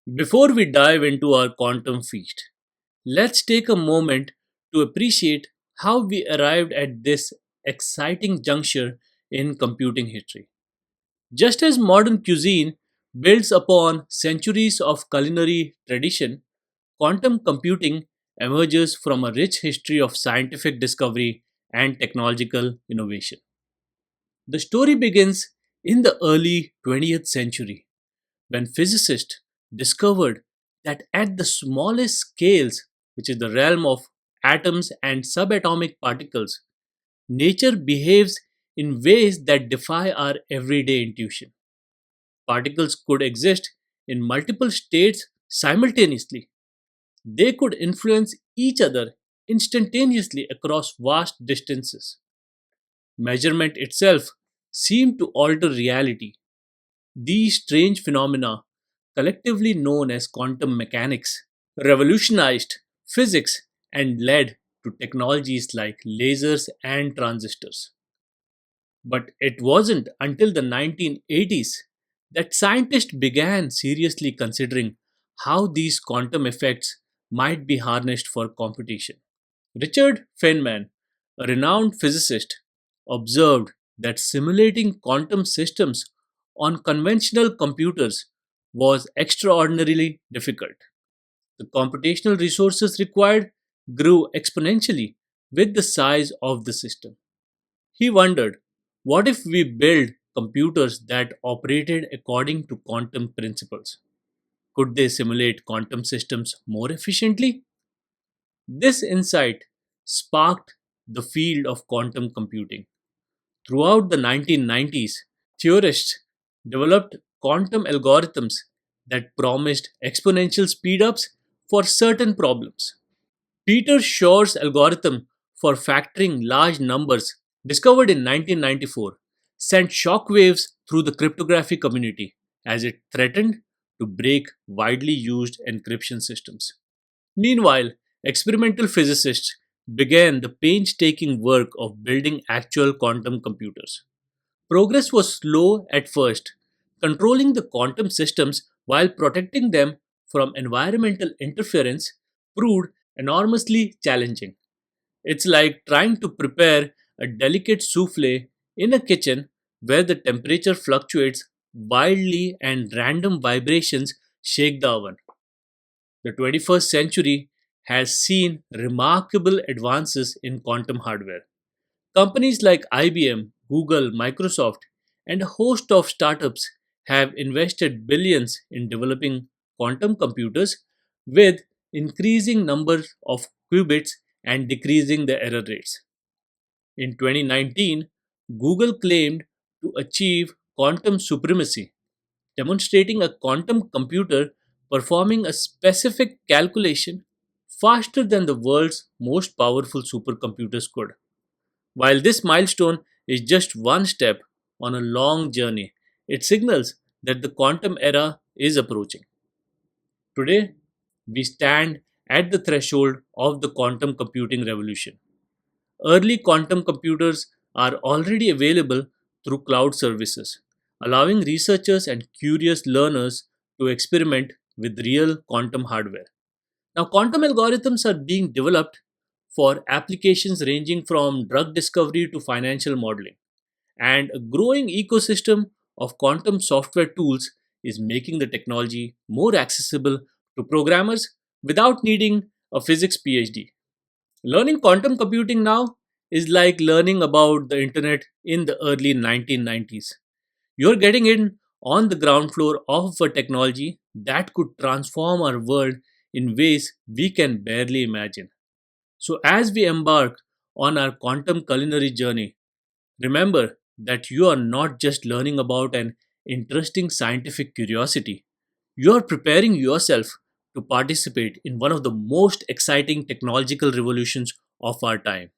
Before we dive into our quantum feast, let's take a moment to appreciate how we arrived at this exciting juncture in computing history. Just as modern cuisine builds upon centuries of culinary tradition, quantum computing emerges from a rich history of scientific discovery and technological innovation. The story begins in the early 20th century when physicists discovered that at the smallest scales, which is the realm of atoms and subatomic particles, nature behaves in ways that defy our everyday intuition. Particles could exist in multiple states simultaneously. They could influence each other instantaneously across vast distances. Measurement itself seemed to alter reality. These strange phenomena, collectively known as quantum mechanics, revolutionized physics and led to technologies like lasers and transistors. But it wasn't until the 1980s that scientists began seriously considering how these quantum effects might be harnessed for computation. Richard Feynman, a renowned physicist, observed that simulating quantum systems on conventional computers was extraordinarily difficult. The computational resources required grew exponentially with the size of the system. He wondered, what if we build computers that operated according to quantum principles? Could they simulate quantum systems more efficiently? This insight sparked the field of quantum computing. Throughout the 1990s, theorists developed quantum algorithms that promised exponential speedups for certain problems. Peter Shor's algorithm for factoring large numbers, discovered in 1994, sent shockwaves through the cryptography community as it threatened to break widely used encryption systems. Meanwhile, experimental physicists began the painstaking work of building actual quantum computers. Progress was slow at first, controlling the quantum systems while protecting them from environmental interference proved enormously challenging. It's like trying to prepare a delicate souffle in a kitchen where the temperature fluctuates wildly and random vibrations shake the oven. The 21st century has seen remarkable advances in quantum hardware. Companies like IBM, Google, Microsoft, and a host of startups have invested billions in developing quantum computers with increasing numbers of qubits and decreasing the error rates. In 2019, Google claimed to achieve quantum supremacy, demonstrating a quantum computer performing a specific calculation faster than the world's most powerful supercomputers could. While this milestone is just one step on a long journey, it signals that the quantum era is approaching. Today, we stand at the threshold of the quantum computing revolution. Early quantum computers are already available through cloud services, allowing researchers and curious learners to experiment with real quantum hardware. Now, quantum algorithms are being developed for applications ranging from drug discovery to financial modeling, and a growing ecosystem of quantum software tools is making the technology more accessible to programmers without needing a physics PhD. Learning quantum computing now is like learning about the internet in the early 1990s. You're getting in on the ground floor of a technology that could transform our world in ways we can barely imagine. So, as we embark on our quantum culinary journey, remember that you are not just learning about an interesting scientific curiosity, you are preparing yourself to participate in one of the most exciting technological revolutions of our time.